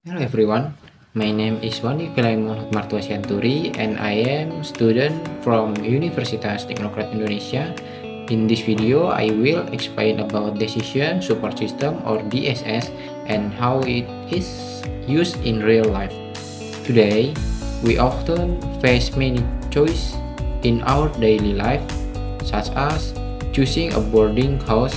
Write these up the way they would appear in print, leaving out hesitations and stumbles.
Hello everyone, my name is Wandi Filaimon Hikmartua Sianturi and I am student from Universitas Teknokrat Indonesia. In this video, I will explain about Decision Support System or DSS and how it is used in real life. Today, we often face many choices in our daily life, such as choosing a boarding house,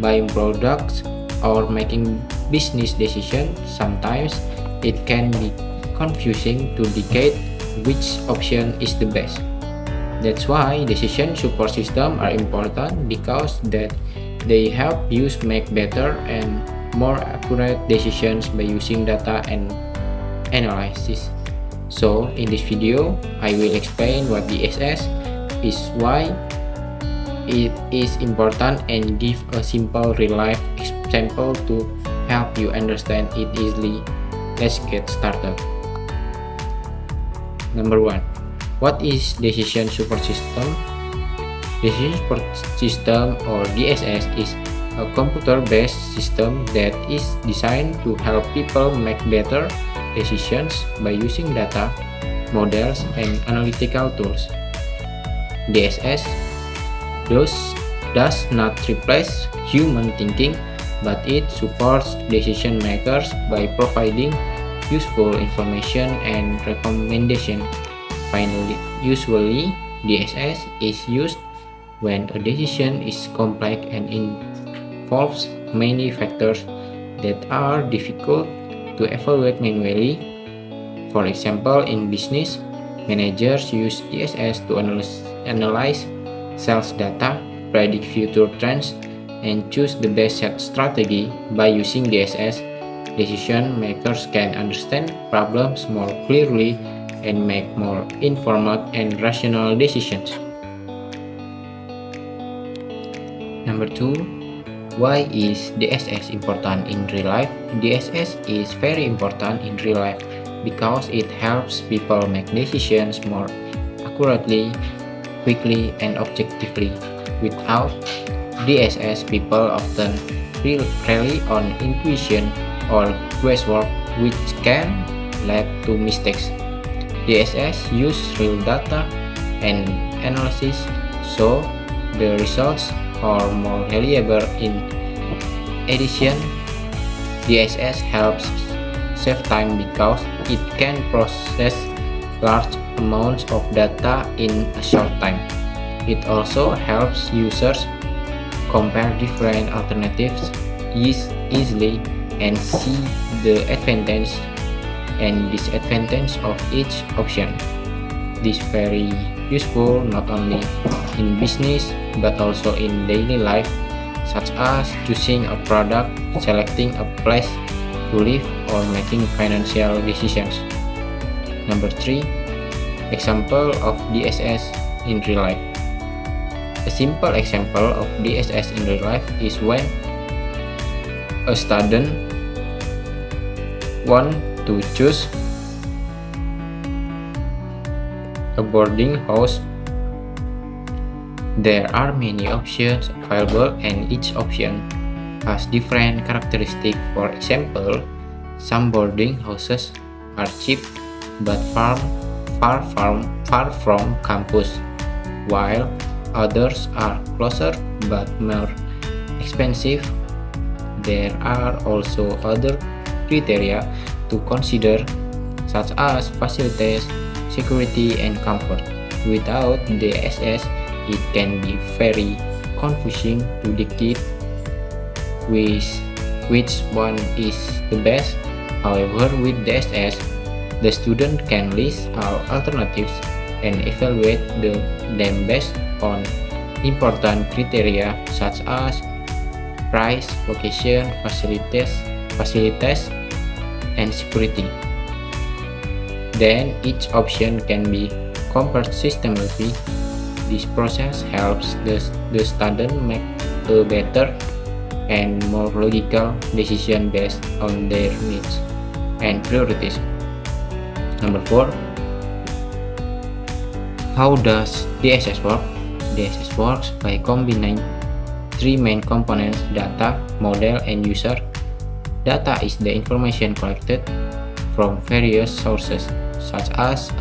buying products, or making business decisions. Sometimes it can be confusing to decide which option is the best. That's why decision support systems are important because that they help you make better and more accurate decisions by using data and analysis. So in this video, I will explain what DSS is, why it is important, and give a simple real-life example to help you understand it easily. Let's get started. Number 1. What is Decision Support System? Decision Support System or DSS is a computer-based system that is designed to help people make better decisions by using data, models, and analytical tools. DSS does not replace human thinking, but it supports decision makers by providing useful information and recommendation. Finally, usually DSS is used when a decision is complex and involves many factors that are difficult to evaluate manually. For example, in business, managers use DSS to analyze sales data, predict future trends, and choose the best strategy. By using DSS, decision makers can understand problems more clearly and make more informed and rational decisions. Number 2. Why is DSS important in real life? DSS is very important in real life because it helps people make decisions more accurately, quickly, and objectively. Without DSS, people often rely on intuition or guesswork, which can lead to mistakes. DSS use real data and analysis, so the results are more reliable. In addition, DSS helps save time because it can process large amounts of data in a short time. It also helps users compare different alternatives easily and see the advantage and disadvantage of each option. This is very useful not only in business but also in daily life, such as choosing a product, selecting a place to live, or making financial decisions. Number 3. Example of DSS in real life. A simple example of DSS in real life is when a student wants to choose a boarding house. There are many options available and each option has different characteristics. For example, some boarding houses are cheap but far from campus, while others are closer but more expensive. There are also other criteria to consider, such as facilities, security, and comfort. Without DSS, it can be very confusing to decide which one is the best. However, with DSS, the student can list all alternatives and evaluate them based on important criteria such as price, location, facilities, and security. Then each option can be compared systematically. This process helps the student make a better and more logical decision based on their needs and priorities. Number 4. How does DSS work? DSS works by combining three main components: data, model, and user. Data is the information collected. from various sources, such as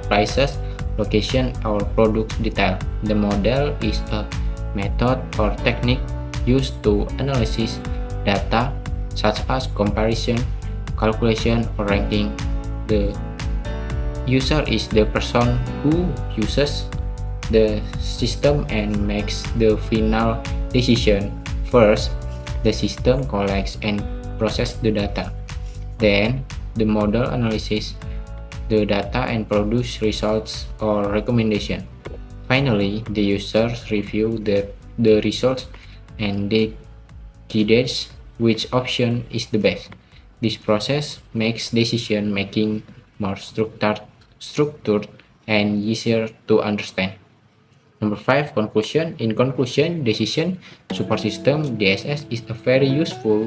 prices, location, or product detail. The model is a method or technique used to analyze data such as comparison, calculation, or ranking. The user is the person who uses the system and makes the final decision. First, the system collects and processes the data. Then, the model analyzes the data and produce results or recommendation. Finally, the users review the results and they decides which option is the best. This process makes decision making more structured and easier to understand. Number 5, conclusion. In conclusion, decision support system DSS is a very useful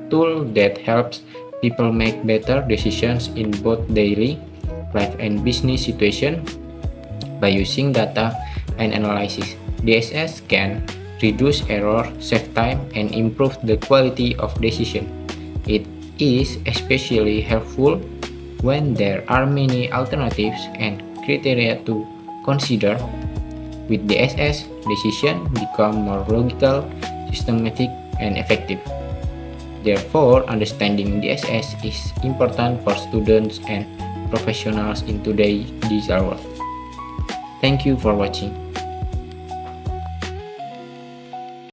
tool that helps people make better decisions in both daily life and business situation. By using data and analysis, DSS can reduce error, save time, and improve the quality of decision. It is especially helpful when there are many alternatives and criteria to consider. With DSS, decisions become more logical, systematic, and effective. Therefore, understanding DSS is important for students and professionals in today's digital world. Thank you for watching.